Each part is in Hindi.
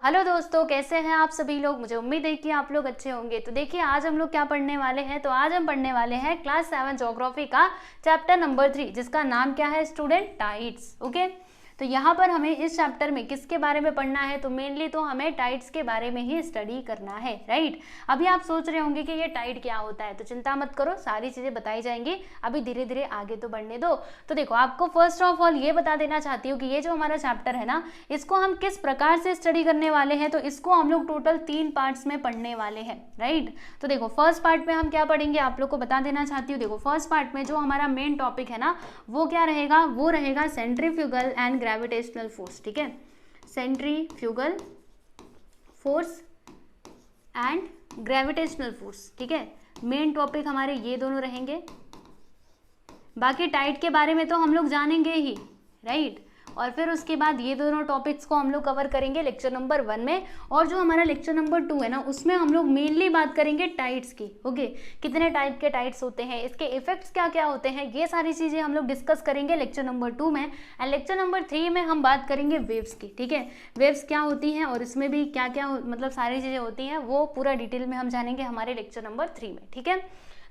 हेलो दोस्तों, कैसे हैं आप सभी लोग। मुझे उम्मीद है कि आप लोग अच्छे होंगे। तो देखिए आज हम लोग क्या पढ़ने वाले हैं। तो आज हम पढ़ने वाले हैं क्लास 7 ज्योग्राफी का चैप्टर नंबर 3, जिसका नाम क्या है स्टूडेंट, टाइड्स। ओके, तो यहाँ पर हमें इस चैप्टर में किसके बारे में पढ़ना है, तो मेनली तो हमें टाइड्स के बारे में ही स्टडी करना है, राइट। अभी आप सोच रहे होंगे कि ये टाइड क्या होता है, तो चिंता मत करो, सारी चीज़ें बताई जाएंगी। अभी धीरे धीरे आगे तो बढ़ने दो। तो देखो, आपको फर्स्ट ऑफ ऑल ये बता देना चाहती हूँ कि ये जो हमारा चैप्टर है ना, इसको हम किस प्रकार से स्टडी करने वाले हैं। तो इसको हम लोग टोटल 3 पार्ट्स में पढ़ने वाले हैं, राइट। तो देखो फर्स्ट पार्ट में हम क्या पढ़ेंगे, आप लोग को बता देना चाहती हूँ। देखो फर्स्ट पार्ट में जो हमारा मेन टॉपिक है ना, वो क्या रहेगा, वो रहेगा सेंट्रीफ्यूगल एंड ग्रेविटेशनल फोर्स। ठीक है, centrifugal force and gravitational force. ठीक है, मेन टॉपिक हमारे ये दोनों रहेंगे। बाकी टाइड के बारे में तो हम लोग जानेंगे ही, राइट। और फिर उसके बाद ये दोनों टॉपिक्स को हम लोग कवर करेंगे लेक्चर नंबर 1 में। और जो हमारा लेक्चर नंबर 2 है ना, उसमें हम लोग मेनली बात करेंगे टाइड्स की। ओके, कितने टाइप के टाइड्स होते हैं, इसके इफेक्ट्स क्या क्या होते हैं, ये सारी चीज़ें हम लोग डिस्कस करेंगे लेक्चर नंबर 2 में। एंड लेक्चर नंबर 3 में हम बात करेंगे वेव्स की। ठीक है, वेव्स क्या होती हैं और इसमें भी क्या क्या मतलब सारी चीज़ें होती हैं, वो पूरा डिटेल में हम जानेंगे हमारे लेक्चर नंबर 3 में। ठीक है,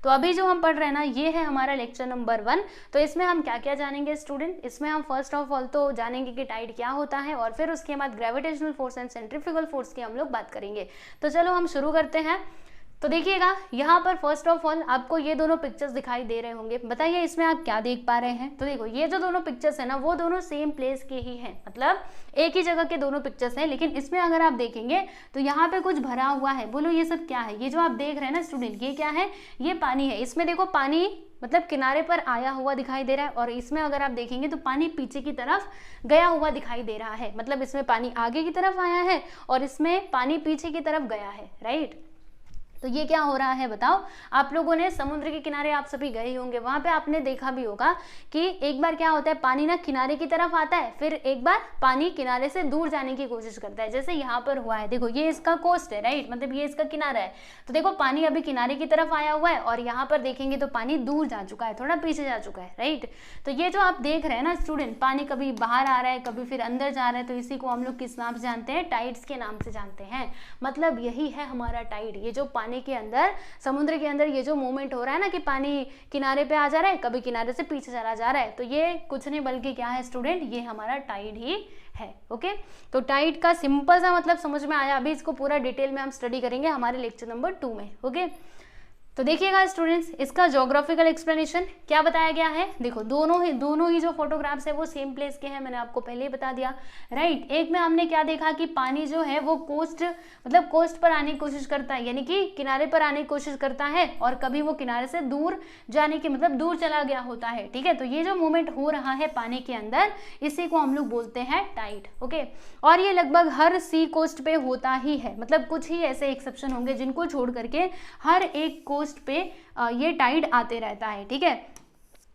तो अभी जो हम पढ़ रहे हैं ना, ये है हमारा लेक्चर नंबर 1। तो इसमें हम क्या क्या जानेंगे स्टूडेंट, इसमें हम फर्स्ट ऑफ ऑल तो जानेंगे कि टाइड क्या होता है, और फिर उसके बाद gravitational force and centrifugal force की हम लोग बात करेंगे। तो चलो हम शुरू करते हैं। तो देखिएगा यहाँ पर फर्स्ट ऑफ ऑल आपको ये दोनों पिक्चर्स दिखाई दे रहे होंगे। बताइए इसमें आप क्या देख पा रहे हैं। तो देखो ये जो दोनों पिक्चर्स है ना, वो दोनों सेम प्लेस के ही हैं, मतलब एक ही जगह के दोनों पिक्चर्स हैं। लेकिन इसमें अगर आप देखेंगे तो यहाँ पे कुछ भरा हुआ है। बोलो ये सब क्या है। ये जो आप देख रहे हैं ना स्टूडेंट, ये क्या है, ये पानी है। इसमें देखो पानी मतलब किनारे पर आया हुआ दिखाई दे रहा है, और इसमें अगर आप देखेंगे तो पानी पीछे की तरफ गया हुआ दिखाई दे रहा है। मतलब इसमें पानी आगे की तरफ आया है और इसमें पानी पीछे की तरफ गया है, राइट। तो ये क्या हो रहा है बताओ। आप लोगों ने समुद्र के किनारे आप सभी गए होंगे, वहां पे आपने देखा भी होगा कि एक बार क्या होता है, पानी ना किनारे की तरफ आता है, फिर एक बार पानी किनारे से दूर जाने की कोशिश करता है। जैसे यहाँ पर हुआ है, देखो ये इसका कोस्ट है, राइट, मतलब ये इसका किनारा है। तो देखो पानी अभी किनारे की तरफ आया हुआ है, और यहाँ पर देखेंगे तो पानी दूर जा चुका है, थोड़ा पीछे जा चुका है, राइट। तो ये जो आप देख रहे हैं ना स्टूडेंट, पानी कभी बाहर आ रहा है, कभी फिर अंदर जा रहा है, तो इसी को हम लोग किस नाम से जानते हैं, टाइड्स के नाम से जानते हैं। मतलब यही है हमारा टाइड। ये जो पानी के अंदर, समुद्र के अंदर ये जो मूवमेंट हो रहा है ना, कि पानी किनारे पे आ जा रहा है, कभी किनारे से पीछे चला जा रहा है, तो ये कुछ नहीं बल्कि क्या है स्टूडेंट, ये हमारा टाइड ही है। ओके, तो टाइड का सिंपल सा मतलब समझ में आया। अभी इसको पूरा डिटेल में हम स्टडी करेंगे हमारे लेक्चर नंबर 2 में। ओके, तो देखिएगा स्टूडेंट्स, इसका ज्योग्राफिकल एक्सप्लेनेशन क्या बताया गया है। देखो दोनों ही जो फोटोग्राफ्स है वो सेम प्लेस के हैं, मैंने आपको पहले ही बता दिया, राइट। एक में हमने क्या देखा कि पानी जो है वो कोस्ट मतलब कोस्ट पर आने की कोशिश करता है, यानी कि किनारे पर आने की कोशिश करता है, और कभी वो किनारे से दूर जाने की मतलब दूर चला गया होता है। ठीक है, तो ये जो मूवमेंट हो रहा है पानी के अंदर, इसी को हम लोग बोलते हैं टाइड। ओके, और ये लगभग हर सी कोस्ट पे होता ही है, मतलब कुछ ही ऐसे एक्सेप्शन होंगे जिनको छोड़ करके हर एक कोस्ट पे ये टाइड आते रहता है। ठीक है,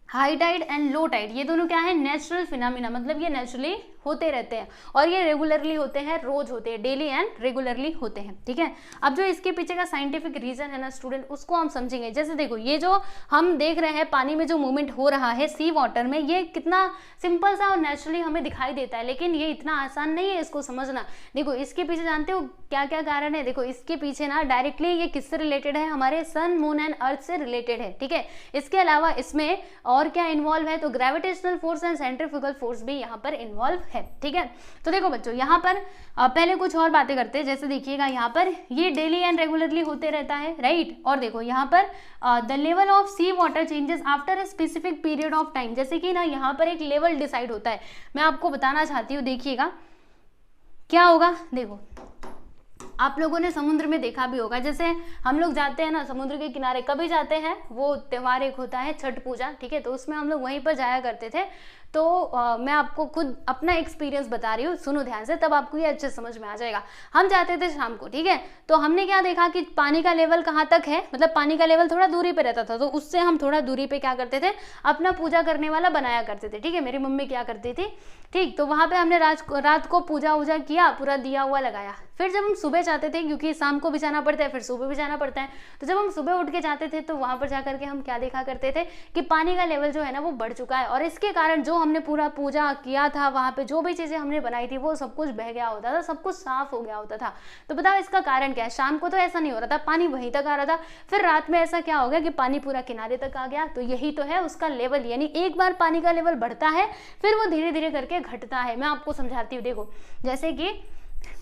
high tide and low tide ये दोनों क्या है, नेचुरल फिनोमिना, मतलब ये नेचुरली होते रहते हैं, और ये रेगुलरली होते हैं, रोज होते हैं, डेली एंड रेगुलरली होते हैं। ठीक है, अब जो इसके पीछे का साइंटिफिक रीजन है ना स्टूडेंट, उसको हम समझेंगे। जैसे देखो ये जो हम देख रहे हैं पानी में जो मूवमेंट हो रहा है सी वाटर में, ये कितना सिंपल सा और नेचुरली हमें दिखाई देता है, लेकिन ये इतना आसान नहीं है इसको समझना। देखो इसके पीछे जानते हो क्या क्या कारण है। देखो इसके पीछे ना डायरेक्टली ये किससे रिलेटेड है, हमारे सन, मून एंड अर्थ से रिलेटेड है। ठीक है, इसके अलावा इसमें और क्या इन्वॉल्व है, तो gravitational force and centrifugal force भी यहाँ पर इन्वॉल्व है। ठीक है, तो देखो बच्चों यहाँ पर पहले कुछ और बातें करते हैं। जैसे देखिएगा यहाँ पर ये डेली एंड रेगुलरली होते रहता है, राइट। और देखो यहाँ पर the level of sea water changes after a specific period of time. जैसे कि ना यहाँ पर एक लेवल डिसाइड होता है, मैं आपको बताना चाहती हूँ। देखिएगा क्या होगा, देखो आप लोगों ने समुद्र में देखा भी होगा, जैसे हम लोग जाते हैं ना समुद्र के किनारे, कभी जाते हैं, वो त्योहार एक होता है छठ पूजा, ठीक है, तो उसमें हम लोग वहीं पर जाया करते थे। तो मैं आपको खुद अपना एक्सपीरियंस बता रही हूँ, सुनो ध्यान से, तब आपको ये अच्छे समझ में आ जाएगा। हम जाते थे शाम को, ठीक है, तो हमने क्या देखा कि पानी का लेवल कहाँ तक है, मतलब पानी का लेवल थोड़ा दूरी पे रहता था, तो उससे हम थोड़ा दूरी पे क्या करते थे, अपना पूजा करने वाला बनाया करते थे। ठीक है, मेरी मम्मी क्या करती थी, ठीक, तो वहाँ पे हमने रात को पूजा वूजा किया, पूरा दिया हुआ लगाया। फिर जब हम सुबह जाते थे, क्योंकि शाम को भी जाना पड़ता है, फिर सुबह भी जाना पड़ता है, तो जब हम सुबह उठ के जाते थे तो वहाँ पर जाकर के हम क्या देखा करते थे कि पानी का लेवल जो है ना वो बढ़ चुका है, और इसके कारण जो हमने पूरा पूजा किया था, वहाँ पे जो भी चीज़ें हमने बनाई थी वो सब कुछ बह गया होता था, सब कुछ साफ हो गया होता था। तो बताओ इसका कारण क्या है? शाम को तो ऐसा नहीं हो रहा था, पानी वहीं तक आ रहा था, फिर रात में ऐसा क्या हो गया कि पानी पूरा किनारे तक आ गया। तो यही तो है उसका लेवल, यानी एक बार पानी का लेवल बढ़ता है फिर वो धीरे धीरे करके घटता है। मैं आपको समझाती हूँ, देखो जैसे कि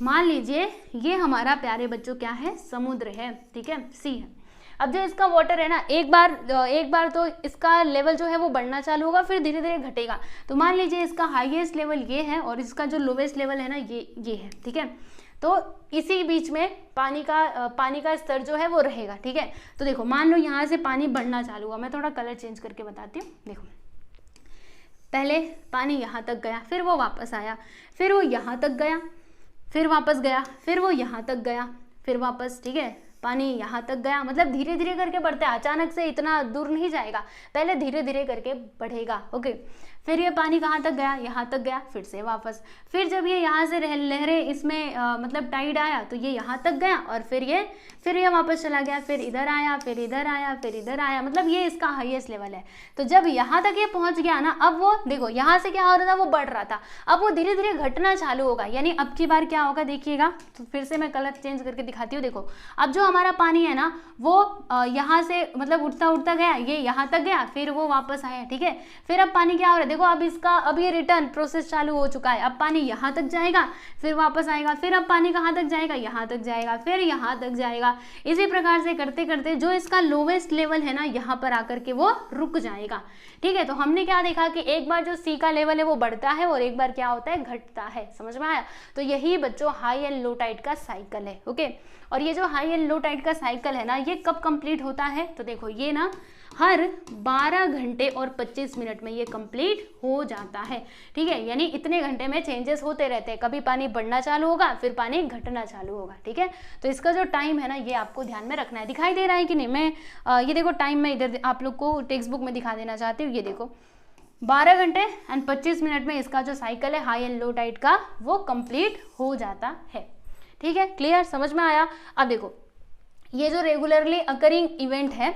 मान लीजिए ये हमारा प्यारे बच्चों क्या है, समुद्र है, ठीक है, सी है। अब जो इसका वाटर है ना, एक बार तो इसका लेवल जो है वो बढ़ना चालू होगा, फिर धीरे धीरे घटेगा। तो मान लीजिए इसका हाईएस्ट लेवल ये है और इसका जो लोवेस्ट लेवल है ना ये है, ठीक है। तो इसी बीच में पानी का स्तर जो है वो रहेगा, ठीक है। तो देखो मान लो यहाँ से पानी बढ़ना चालू हुआ, मैं थोड़ा कलर चेंज करके बताती हूँ। देखो पहले पानी यहाँ तक गया, फिर वो वापस आया, फिर वो यहाँ तक गया, फिर वापस गया, फिर वो यहाँ तक गया, फिर वापस, ठीक है। पानी यहाँ तक गया, मतलब धीरे धीरे करके बढ़ता है, अचानक से इतना दूर नहीं जाएगा, पहले धीरे धीरे करके बढ़ेगा, ओके। फिर ये पानी कहाँ तक गया, यहाँ तक गया, फिर से वापस, फिर जब ये यहाँ से लहरें इसमें मतलब टाइड आया तो ये यहाँ तक गया और फिर ये वापस चला गया, फिर इधर आया, फिर इधर आया, फिर इधर आया, मतलब ये इसका हाईएस्ट लेवल है। तो जब यहाँ तक ये पहुँच गया ना, अब वो देखो यहाँ से क्या हो रहा था, वो बढ़ रहा था, अब वो धीरे धीरे घटना चालू होगा। यानी अब की बार क्या होगा देखिएगा, तो फिर से मैं कलर चेंज करके दिखाती हूँ। देखो अब जो हमारा पानी है ना वो यहाँ से मतलब उठता उठता गया, ये यहाँ तक गया, फिर वो वापस आया, ठीक है। फिर अब पानी क्या हो रहा है, देखो अब ये रिटर्न प्रोसेस चालू हो चुका है। अब पानी यहाँ तक जाएगा, फिर वापस आएगा, फिर अब पानी कहाँ तक जाएगा, यहाँ तक जाएगा, फिर यहाँ तक जाएगा। इसी प्रकार से करते करते जो इसका लोवेस्ट लेवल है ना, यहाँ पर आकर के वो रुक जाएगा, ठीक है। तो हमने क्या देखा कि एक बार जो सी का लेवल है वो बढ़ता है और एक बार क्या होता है, घटता है। समझ में आया? तो यही बच्चों हाई एंड लो टाइड का साइकिल है, ओके। और ये जो हाई एंड लो टाइड का साइकिल है ना, ये कब कंप्लीट होता है, तो देखो ये ना हर 12 घंटे और 25 मिनट में ये कंप्लीट हो जाता है, ठीक है। यानी इतने घंटे में चेंजेस होते रहते हैं, कभी पानी बढ़ना चालू होगा, फिर पानी घटना चालू होगा, ठीक है। तो इसका जो टाइम है ना, ये आपको ध्यान में रखना है। दिखाई दे रहा है कि नहीं? मैं ये देखो टाइम मैं इधर आप लोग को टेक्स्ट बुक में दिखा देना चाहती हूँ। ये देखो 12 घंटे एंड 25 मिनट में इसका जो साइकिल है हाई एंड लो टाइड का, वो कंप्लीट हो जाता है, ठीक है। क्लियर? समझ में आया? अब देखो ये जो रेगुलरली अकरिंग इवेंट है,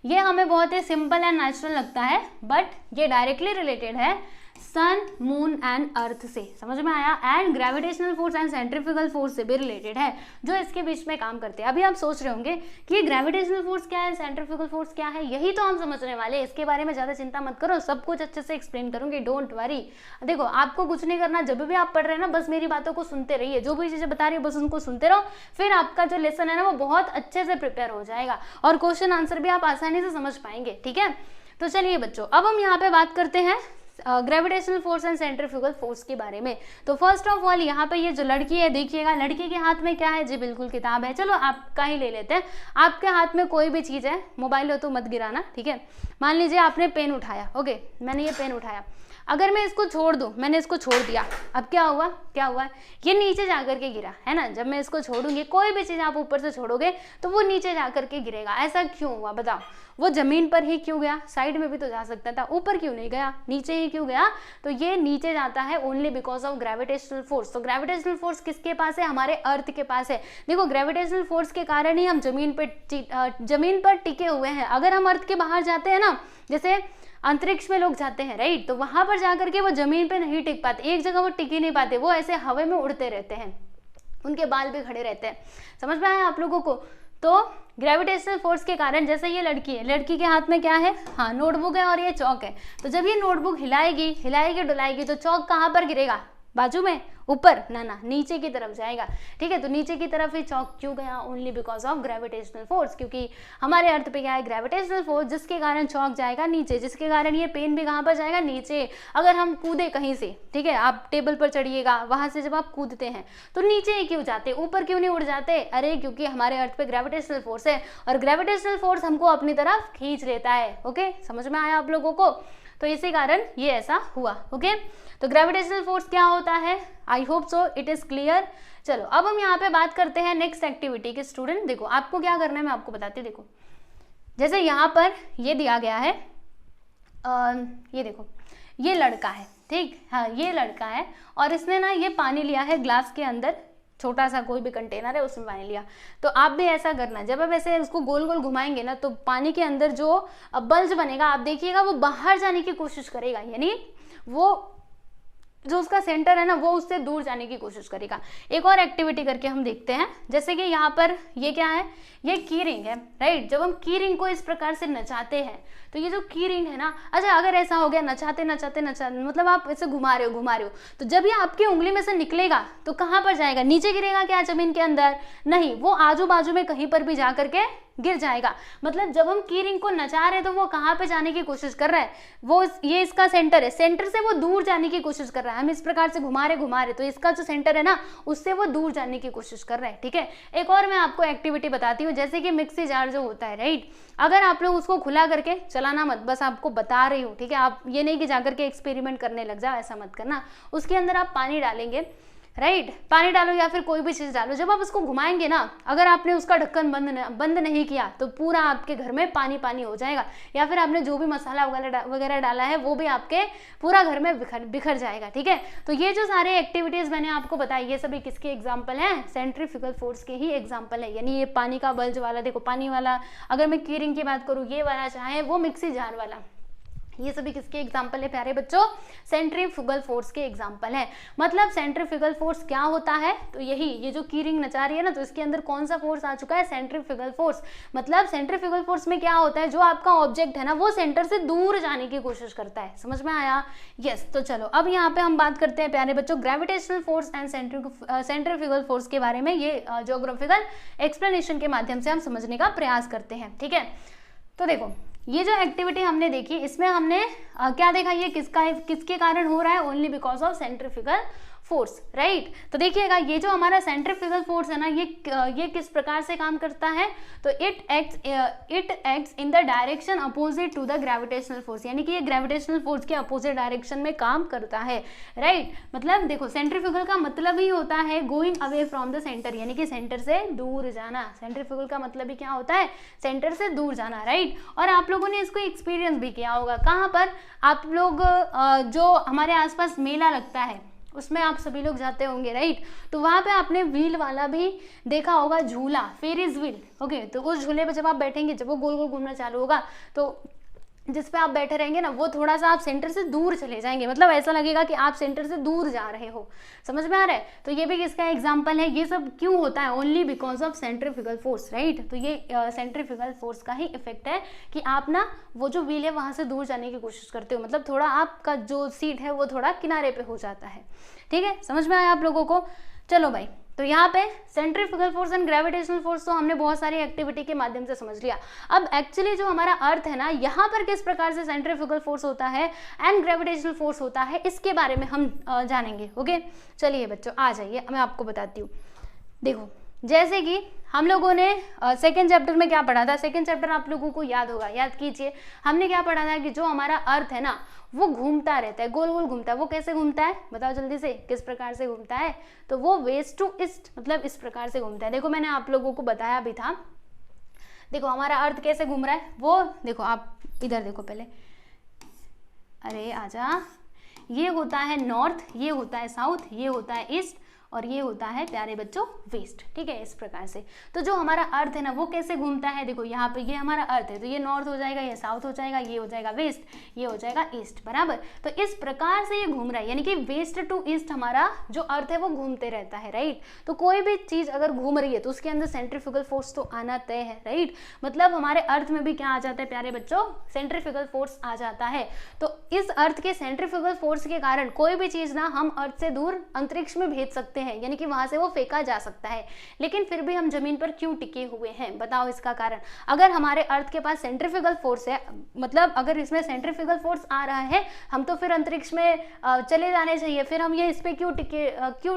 ये हमें बहुत ही सिंपल एंड नेचुरल लगता है, बट ये डायरेक्टली रिलेटेड है सन, मून एंड अर्थ से। समझ में आया? And gravitational force and centrifugal force से भी रिलेटेड है, जो इसके बीच में काम करते हैं। अभी आप सोच रहे होंगे कि ये ग्रेविटेशनल फोर्स क्या है, सेंट्रीफ्यूगल फोर्स क्या है, यही तो हम समझने वाले। इसके बारे में ज्यादा चिंता मत करो, सब कुछ अच्छे से एक्सप्लेन करूंगी, डोंट वरी। देखो आपको कुछ नहीं करना, जब भी आप पढ़ रहे हैं ना, बस मेरी बातों को सुनते रहिए, जो भी चीजें बता रही है बस उनको सुनते रहो, फिर आपका जो लेसन है ना वो बहुत अच्छे से प्रिपेयर हो जाएगा और क्वेश्चन आंसर भी आप आसानी से समझ पाएंगे, ठीक है। तो चलिए बच्चों, अब हम यहाँ पे बात करते हैं gravitational force and centrifugal force के बारे में। तो फर्स्ट ऑफ ऑल यहाँ पे ये जो लड़की है, देखिएगा लड़की के हाथ में क्या है जी, बिल्कुल किताब है। चलो आपका ही ले लेते हैं, आपके हाथ में कोई भी चीज़ है, मोबाइल हो तो मत गिराना, ठीक है। मान लीजिए आपने पेन उठाया, ओके, मैंने ये पेन उठाया, अगर मैं इसको छोड़ दूं, मैंने इसको छोड़ दिया, अब क्या हुआ, ये नीचे जा करके गिरा, है ना। जब मैं इसको छोड़ूंगी, कोई भी चीज़ आप ऊपर से छोड़ोगे तो वो नीचे जा करके गिरेगा। ऐसा क्यों हुआ बताओ? वो जमीन पर ही क्यों गया? साइड में भी तो जा सकता था, ऊपर क्यों नहीं गया, नीचे ही क्यों गया? तो ये नीचे जाता है only because of gravitational force. तो ग्रेविटेशनल फोर्स किसके पास है? हमारे अर्थ के पास है। देखो ग्रेविटेशनल फोर्स के कारण ही हम जमीन पर टिके हुए हैं। अगर हम अर्थ के बाहर जाते हैं ना, जैसे अंतरिक्ष में लोग जाते हैं, राइट, तो वहां पर जाकर के वो जमीन पे नहीं टिक पाते, एक जगह वो टिक ही नहीं पाते, वो ऐसे हवा में उड़ते रहते हैं, उनके बाल भी खड़े रहते हैं। समझ में आया आप लोगों को? तो ग्रेविटेशनल फोर्स के कारण, जैसे ये लड़की है, लड़की के हाथ में क्या है, हाँ नोटबुक है और ये चौक है। तो जब ये नोटबुक हिलाएगी डुलाएगी तो चौक कहाँ पर गिरेगा? बाजू में, ऊपर? ना, नीचे की तरफ जाएगा, ठीक है। तो नीचे की तरफ ही चौक क्यों गया? Only because of gravitational force, क्योंकि हमारे अर्थ पे क्या है, ग्रेविटेशनल फोर्स, जिसके कारण चौक जाएगा नीचे, जिसके कारण ये पेन भी कहाँ पर जाएगा? नीचे। अगर हम कूदे कहीं से, ठीक है, आप टेबल पर चढ़िएगा, वहां से जब आप कूदते हैं तो नीचे ही क्यों जाते, ऊपर क्यों नहीं उड़ जाते? अरे क्योंकि हमारे अर्थ पे ग्रेविटेशनल फोर्स है और ग्रेविटेशनल फोर्स हमको अपनी तरफ खींच लेता है, ओके। समझ में आया आप लोगों को? तो इसी कारण ये ऐसा हुआ, ओके। तो ग्रेविटेशनल फोर्स क्या होता है? I hope so it is clear. चलो अब हम यहाँ पे बात करते हैं नेक्स्ट एक्टिविटी के। स्टूडेंट देखो आपको क्या करना है, मैं आपको बताती हूँ। देखो जैसे यहाँ पर ये दिया गया है, ये देखो ये लड़का है, ठीक, हाँ ये लड़का है और इसने ना ये पानी लिया है ग्लास के अंदर, छोटा सा कोई भी कंटेनर है उसमें पानी लिया। तो आप भी ऐसा करना, जब आप ऐसे उसको गोल गोल घुमाएंगे ना तो पानी के अंदर जो बल्ज बनेगा, आप देखिएगा वो बाहर जाने की कोशिश करेगा, यानी वो जो उसका सेंटर है ना वो उससे दूर जाने की कोशिश करेगा। एक और एक्टिविटी करके हम देखते हैं, जैसे कि यहाँ पर ये क्या है, ये की रिंग है, राइट। जब हम की रिंग को इस प्रकार से नचाते हैं तो ये जो की रिंग है ना, अच्छा अगर ऐसा हो गया नचाते नचाते नचाते, मतलब आप इसे घुमा रहे हो, तो जब ये आपकी उंगली में से निकलेगा तो कहाँ पर जाएगा, नीचे गिरेगा क्या जमीन के अंदर, नहीं, वो आजू बाजू में कहीं पर भी जा करके गिर जाएगा। मतलब जब हम की रिंग को नचा रहे हैं तो वो कहाँ पे जाने की कोशिश कर रहा है, वो ये इसका सेंटर है, सेंटर से वो दूर जाने की कोशिश कर रहा है। हम इस प्रकार से घुमा रहे तो इसका जो सेंटर है ना उससे वो दूर जाने की कोशिश कर रहा है, ठीक है। एक और मैं आपको एक्टिविटी बताती हूँ, जैसे कि मिक्सी जार जो होता है, राइट, अगर आप लोग उसको खुला करके चलाना मत, बस आपको बता रही हूँ, ठीक है। आप ये नहीं कि जाकर के एक्सपेरिमेंट करने लग जाओ, ऐसा मत करना। उसके अंदर आप पानी डालेंगे, राइट, पानी डालो या फिर कोई भी चीज़ डालो, जब आप उसको घुमाएंगे ना, अगर आपने उसका ढक्कन बंद नहीं किया तो पूरा आपके घर में पानी पानी हो जाएगा, या फिर आपने जो भी मसाला वगैरह डाला है वो भी आपके पूरा घर में बिखर जाएगा, ठीक है। तो ये जो सारे एक्टिविटीज़ मैंने आपको बताई ये सभी किसके एग्जाम्पल हैं, सेंट्रीफ्यूगल फोर्स के ही एग्जाम्पल है। यानी ये पानी का बल्ज वाला, देखो पानी वाला, अगर मैं की रिंग की बात करूँ ये वाला, चाहे वो मिक्सी जार वाला, ये सभी किसके एग्जाम्पल है प्यारे बच्चों, सेंट्रीफ्यूगल फोर्स के एग्जाम्पल है। मतलब सेंट्रीफ्यूगल फोर्स क्या होता है, तो यही, ये जो की रिंग नचा रही है ना, तो इसके अंदर कौन सा फोर्स आ चुका है, सेंट्रीफ्यूगल फोर्स। मतलब सेंट्रीफ्यूगल फोर्स में क्या होता है, जो आपका ऑब्जेक्ट है ना वो सेंटर से दूर जाने की कोशिश करता है। समझ में आया, यस। तो चलो अब यहाँ पे हम बात करते हैं प्यारे बच्चों gravitational force and centrifugal force के बारे में। ये ज्योग्राफिकल एक्सप्लेनेशन के माध्यम से हम समझने का प्रयास करते हैं, ठीक है। तो देखो ये जो एक्टिविटी हमने देखी, इसमें हमने क्या देखा, ये किसके कारण हो रहा है, only because of centrifugal force, right. तो देखिएगा ये जो हमारा सेंट्रीफ्यूगल फोर्स है ना, ये किस प्रकार से काम करता है, तो it acts in the direction opposite to the gravitational force, यानी कि ये ग्रेविटेशनल फोर्स के अपोजिट डायरेक्शन में काम करता है, राइट। मतलब देखो सेंट्रीफ्यूगल का मतलब ही होता है going away from the centre, यानी कि सेंटर से दूर जाना। सेंट्रीफ्यूगल का मतलब ही क्या होता है, सेंटर से दूर जाना, राइट। और आप लोगों ने इसको एक्सपीरियंस भी किया होगा, कहाँ पर, आप लोग जो हमारे आसपास मेला लगता है उसमें आप सभी लोग जाते होंगे, राइट। तो वहाँ पे आपने व्हील वाला भी देखा होगा, झूला, फेरिस व्हील, ओके। तो उस झूले पे जब आप बैठेंगे, जब वो गोल गोल घूमना चालू होगा, तो जिस पे आप बैठे रहेंगे ना वो थोड़ा सा आप सेंटर से दूर चले जाएंगे, मतलब ऐसा लगेगा कि आप सेंटर से दूर जा रहे हो। समझ में आ रहा है, तो ये भी किसका एग्जांपल है, ये सब क्यों होता है, only because of centrifugal force, right. तो ये सेंट्रीफ्यूगल फोर्स का ही इफेक्ट है कि आप ना वो जो व्हील है वहां से दूर जाने की कोशिश करते हो, मतलब थोड़ा आपका जो सीट है वो थोड़ा किनारे पे हो जाता है, ठीक है। समझ में आया आप लोगों को, चलो भाई। तो यहाँ पे centrifugal force and gravitational force तो हमने बहुत सारी एक्टिविटी के माध्यम से समझ लिया। अब एक्चुअली जो हमारा अर्थ है ना, यहाँ पर किस प्रकार से सेंट्रीफ्यूगल फोर्स होता है एंड ग्रेविटेशनल फोर्स होता है, इसके बारे में हम जानेंगे, ओके। चलिए बच्चों आ जाइए, मैं आपको बताती हूँ। देखो जैसे कि हम लोगों ने सेकेंड चैप्टर में क्या पढ़ा था, सेकेंड चैप्टर आप लोगों को याद होगा, याद कीजिए। हमने क्या पढ़ा था कि जो हमारा अर्थ है ना वो घूमता रहता है, गोल गोल घूमता है। वो कैसे घूमता है बताओ जल्दी से, किस प्रकार से घूमता है, तो वो वेस्ट टू ईस्ट, मतलब इस प्रकार से घूमता है। देखो मैंने आप लोगों को बताया भी था, देखो हमारा अर्थ कैसे घूम रहा है, वो देखो आप इधर देखो पहले, अरे आजा, ये होता है नॉर्थ, ये होता है साउथ, ये होता है ईस्ट, और ये होता है प्यारे बच्चों वेस्ट, ठीक है, इस प्रकार से। तो जो हमारा अर्थ है ना वो कैसे घूमता है, देखो यहाँ पे ये हमारा अर्थ है, तो ये नॉर्थ हो जाएगा, ये साउथ हो जाएगा, ये हो जाएगा वेस्ट, ये हो जाएगा ईस्ट, बराबर। तो इस प्रकार से ये घूम रहा है, यानी कि वेस्ट टू ईस्ट हमारा जो अर्थ है वो घूमते रहता है, राइट। तो कोई भी चीज अगर घूम रही है तो उसके अंदर सेंट्रीफ्यूगल फोर्स तो आना तय है, राइट। मतलब हमारे अर्थ में भी क्या आ जाता है प्यारे बच्चों, सेंट्रीफ्यूगल फोर्स आ जाता है। तो इस अर्थ के सेंट्रीफ्यूगल फोर्स के कारण कोई भी चीज ना हम अर्थ से दूर अंतरिक्ष में भेज सकते हैं, यानी कि वहां से वो फेंका जा सकता है। लेकिन फिर भी हम जमीन पर क्यों टिके हुए हैं, बताओ इसका कारण। अगर हमारे अर्थ के पास सेंट्रीफ्यूगल फोर्स है, मतलब अगर इसमें सेंट्रीफ्यूगल फोर्स आ रहा है, हम तो फिर अंतरिक्ष में चले जाने चाहिए, फिर हम ये इस पे क्यों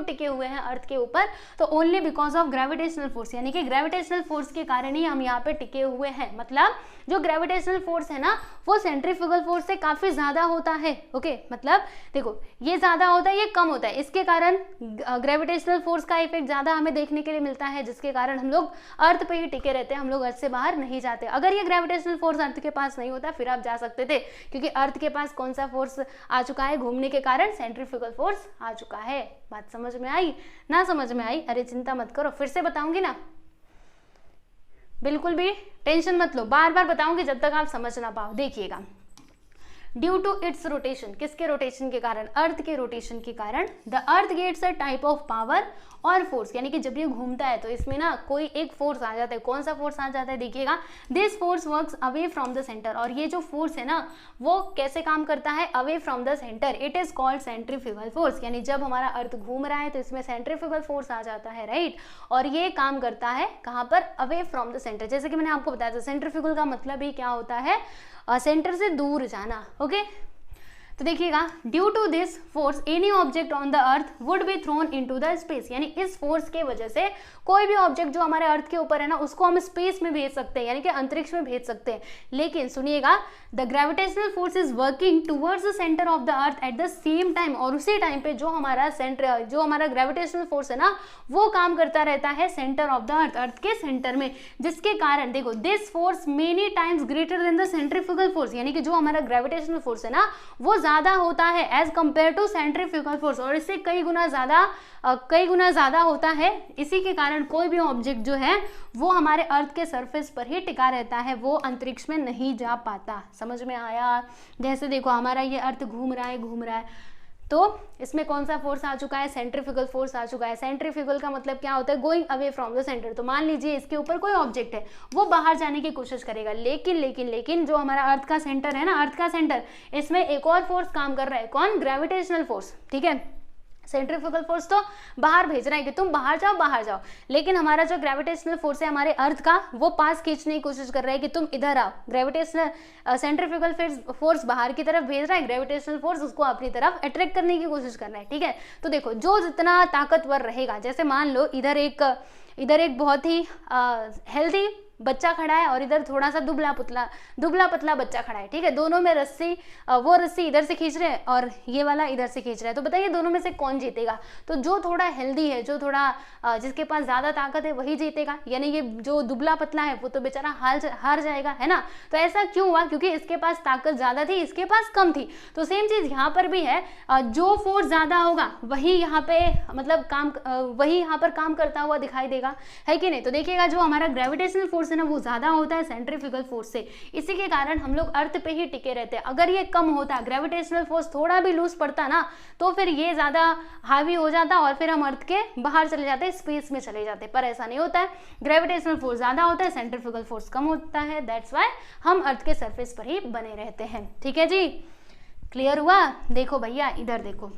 टिके हुए हैं अर्थ के ऊपर, तो only because of gravitational force, यानी कि ग्रेविटेशनल फोर्स के कारण ही हम यहाँ पे टिके हुए हैं। मतलब जो ग्रेविटेशनल फोर्स है ना वो सेंट्रीफ्यूगल फोर्स से काफी ज्यादा होता है, ओके। मतलब देखो ये ज्यादा होता है, ये कम होता है, इसके कारण ग्रेविटेशनल फोर्स का इफेक्ट ज्यादा हमें देखने के लिए मिलता है, जिसके कारण हम लोग अर्थ पे ही टिके रहते हैं, हम लोग अर्थ से बाहर नहीं जाते। अगर ये ग्रेविटेशनल फोर्स अर्थ के पास नहीं होता फिर आप जा सकते थे, क्योंकि अर्थ के पास कौन सा फोर्स आ चुका है, घूमने के कारण सेंट्रीफ्यूगल फोर्स आ चुका है। बात समझ में आई, ना समझ में आई, अरे चिंता मत करो, फिर से बताऊंगी ना, बिल्कुल भी टेंशन मत लो, बार बार बताऊंगी जब तक आप समझ ना पाओ। देखिएगा ड्यू टू इट्स रोटेशन, किसके रोटेशन के कारण, अर्थ के रोटेशन के कारण, the earth gets a type of power और फोर्स, यानी कि जब ये घूमता है तो इसमें ना कोई एक फोर्स आ जाता है। कौन सा फोर्स आ जाता है, देखिएगा, this force works away from the centre, और ये जो फोर्स है ना वो कैसे काम करता है, away from the centre, it is called centrifugal force, यानी जब हमारा अर्थ घूम रहा है तो इसमें सेंट्रीफ्यूगल फोर्स आ जाता है, राइट। और ये काम करता है कहाँ पर, अवे फ्रॉम द सेंटर। जैसे कि मैंने आपको बताया था सेंट्रीफ्यूगल का मतलब ही क्या होता है, सेंटर से दूर जाना, ओके। तो देखिएगा, due to this force any object on the earth would be thrown into the space, यानी इस फोर्स के वजह से कोई भी ऑब्जेक्ट जो हमारे अर्थ के ऊपर है ना उसको हम स्पेस में भेज सकते हैं, यानी कि अंतरिक्ष में भेज सकते हैं। लेकिन सुनिएगा, the gravitational force is working towards the centre of the earth at the same time, और उसी टाइम पे जो हमारा ग्रेविटेशनल फोर्स है ना वो काम करता रहता है सेंटर ऑफ द अर्थ, अर्थ के सेंटर में, जिसके कारण देखो this force many times greater than the centrifugal force, यानी कि जो हमारा ग्रेविटेशनल फोर्स है ना वो ज्यादा होता है as compare to centrifugal force, और इससे कई गुना ज्यादा होता है। इसी के कारण कोई भी ऑब्जेक्ट जो है वो हमारे अर्थ के सरफेस पर ही टिका रहता है, वो अंतरिक्ष में नहीं जा पाता। समझ में आया? जैसे देखो हमारा ये अर्थ घूम रहा है तो इसमें कौन सा फोर्स आ चुका है, सेंट्रीफ्यूगल फोर्स आ चुका है। सेंट्रीफ्यूगल का मतलब क्या होता है, going away from the centre. तो मान लीजिए इसके ऊपर कोई ऑब्जेक्ट है वो बाहर जाने की कोशिश करेगा, लेकिन जो हमारा अर्थ का सेंटर है ना, अर्थ का सेंटर, इसमें एक और फोर्स काम कर रहा है, कौन, ग्रेविटेशनल फोर्स, ठीक है। सेंट्रीफ्यूगल फोर्स तो बाहर भेज रहा है कि तुम बाहर जाओ, लेकिन हमारा जो ग्रेविटेशनल फोर्स है हमारे अर्थ का वो पास खींचने की कोशिश कर रहा है कि तुम इधर आओ। ग्रेविटेशनल सेंट्रीफ्यूगल फोर्स बाहर की तरफ भेज रहा है, ग्रेविटेशनल फोर्स उसको अपनी तरफ अट्रैक्ट करने की कोशिश कर रहा है, ठीक है। तो देखो जो जितना ताकतवर रहेगा, जैसे मान लो इधर एक बहुत ही हेल्दी बच्चा खड़ा है और इधर थोड़ा सा दुबला पतला बच्चा खड़ा है, ठीक है। दोनों में वो रस्सी इधर से खींच रहे हैं और ये वाला इधर से खींच रहा है, तो बताइए दोनों में से कौन जीतेगा। तो जो थोड़ा हेल्दी है, जो थोड़ा जिसके पास ज्यादा ताकत है वही जीतेगा, यानी ये जो दुबला पतला है वो तो बेचारा हार जाएगा, है ना। तो ऐसा क्यों हुआ, क्योंकि इसके पास ताकत ज्यादा थी, इसके पास कम थी। तो सेम चीज यहाँ पर भी है, जो फोर्स ज्यादा होगा वही यहाँ पे वही यहाँ पर काम करता हुआ दिखाई देगा, है कि नहीं। तो देखिएगा जो हमारा ग्रेविटेशनल फोर्स है ना वो ज्यादा होता है सेंट्रीफ्यूगल फोर्स से, इसी के कारण हम लोग अर्थ पे ही टिके रहते हैं। अगर ये कम होता, ग्रेविटेशनल फोर्स थोड़ा भी लूज पड़ता ना, तो फिर ये ज्यादा हावी हो जाता और फिर हम अर्थ के बाहर चले जाते, स्पेस में चले जाते। पर ऐसा नहीं होता है, ग्रेविटेशनल फोर्स ज्यादा होता है, सेंट्रीफ्यूगल फोर्स कम होता है, दैट्स व्हाई हम अर्थ के सरफेस पर ही बने रहते हैं। ठीक है जी, क्लियर हुआ। देखो भैया इधर देखो,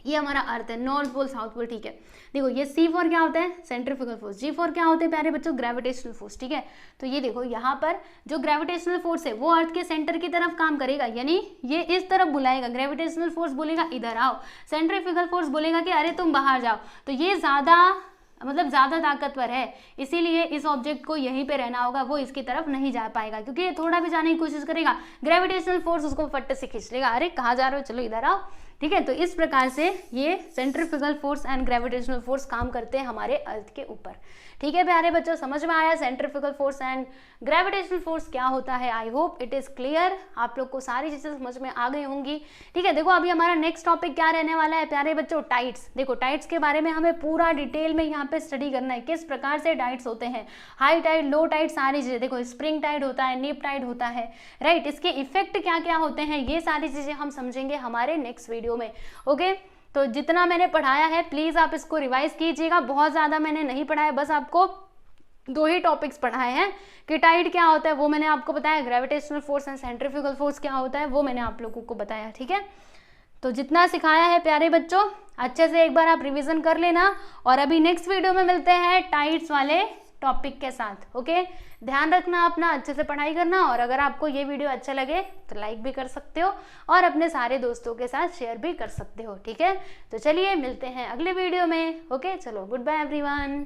ये हमारा अर्थ है, नॉर्थ पोल साउथ पोल, ठीक है। देखो ये C फॉर क्या होता है, सेंट्रीफ्यूगल फोर्स, G फॉर क्या होते हैं प्यारे बच्चों, ग्रेविटेशनल फोर्स, ठीक है। तो ये देखो यहाँ पर जो ग्रेविटेशनल फोर्स है वो अर्थ के सेंटर की तरफ काम करेगा, यानी ये इस तरफ बुलाएगा, ग्रेविटेशनल फोर्स बोलेगा इधर आओ, सेंट्रीफ्यूगल फोर्स बोलेगा कि अरे तुम बाहर जाओ। तो ये ज्यादा ताकतवर है, इसीलिए इस ऑब्जेक्ट को यहीं पे रहना होगा, वो इसकी तरफ नहीं जा पाएगा, क्योंकि ये थोड़ा भी जाने की कोशिश करेगा, ग्रेविटेशनल फोर्स उसको फट से खींच लेगा, अरे कहाँ जा रहे हो, चलो इधर आओ, ठीक है। तो इस प्रकार से ये centrifugal force and gravitational force काम करते हैं हमारे अर्थ के ऊपर। ठीक है प्यारे बच्चों, समझ में आया centrifugal force and gravitational force क्या होता है। I hope it is clear, आप लोग को सारी चीजें समझ में आ गई होंगी। ठीक है, देखो अभी हमारा नेक्स्ट टॉपिक क्या रहने वाला है प्यारे बच्चों, टाइड्स। देखो टाइड्स के बारे में हमें पूरा डिटेल में यहाँ पे स्टडी करना है, किस प्रकार से टाइड्स होते हैं, हाई टाइड, लो टाइड, सारी चीजें। देखो स्प्रिंग टाइड होता है, नीप टाइड होता है, राइट, इसके इफेक्ट क्या क्या होते हैं, ये सारी चीजें हम समझेंगे हमारे नेक्स्ट वीडियो में। ओके, तो जितना मैंने पढ़ाया है प्लीज आप इसको रिवाइज कीजिएगा, बहुत ज्यादा मैंने नहीं पढ़ाया, बस आपको 2 ही टॉपिक्स पढ़ाए हैं कि टाइड क्या होता है वो मैंने आपको बताया, gravitational force and centrifugal force क्या होता है वो मैंने आप लोगों को बताया। ठीक है, तो जितना सिखाया है प्यारे बच्चों अच्छे से एक बार आप रिवीजन कर लेना, और अभी नेक्स्ट वीडियो में मिलते हैं टाइड्स वाले टॉपिक के साथ। ओके, ध्यान रखना अपना, अच्छे से पढ़ाई करना, और अगर आपको ये वीडियो अच्छा लगे तो लाइक भी कर सकते हो और अपने सारे दोस्तों के साथ शेयर भी कर सकते हो। ठीक है, तो चलिए मिलते हैं अगले वीडियो में। ओके, चलो गुड बाय एवरीवन।